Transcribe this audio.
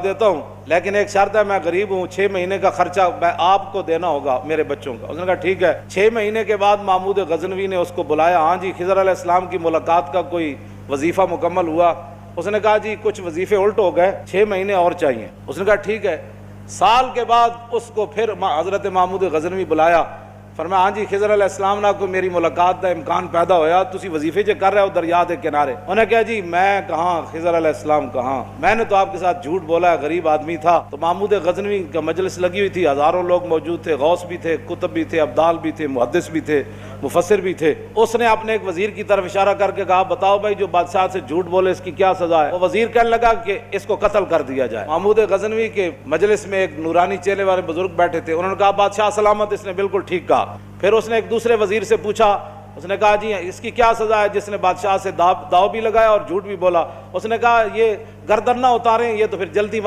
دیتا ہوں لیکن ایک شرط ہے، میں غریب ہوں، 6 مہینے کا خرچہ آپ کو دینا ہوگا میرے بچوں کا۔ اس نے کہا ٹھیک ہے۔ 6 مہینے کے بعد محمود غزنوی نے اس کو بلایا، ہاں جی خضر علیہ السلام کی ملاقات کا کوئی وظیفہ مکمل ہوا؟ اس نے کہا جی کچھ وظیفے الٹ ہو گئے، 6 مہینے اور چاہیے۔ اس نے کہا ٹھیک ہے۔ سال کے بعد اس کو پھر حضرت محمود غزنوی بلایا، فرمایا ہاں جی خضر علیہ السلام نہ کوئی میری ملاقات کا امکان پیدا ہویا، تسی وظیفے جو کر رہے ہو دریا دے کنارے۔ انہوں نے کہا جی میں کہاں، خضر علیہ السلام کہاں، میں نے تو آپ کے ساتھ جھوٹ بولا ہے، غریب آدمی تھا۔ تو محمود غزنوی کا مجلس لگی ہوئی تھی، ہزاروں لوگ موجود تھے، غوث بھی تھے، کتب بھی تھے، ابدال بھی تھے، محدث بھی تھے، مفسر بھی تھے۔ اس نے اپنے ایک وزیر کی طرف اشارہ کر کے کہا بتاؤ بھائی جو بادشاہ سے جھوٹ بولے اس کی کیا سزا ہے؟ وہ وزیر کہنے لگا کہ اس کو قتل کر دیا جائے۔ محمود غزنوی کے مجلس میں ایک نورانی چہرے والے بزرگ بیٹھے تھے، انہوں نے کہا بادشاہ سلامت، اس نے بالکل ٹھیک کہا۔ پھر اس نے ایک دوسرے وزیر سے پوچھا، اس نے کہا جی اس کی کیا سزا ہے جس نے بادشاہ سے داؤ بھی لگایا اور جھوٹ بھی بولا؟ اس نے کہا یہ گردن نہ اتاریں، یہ تو پھر جلدی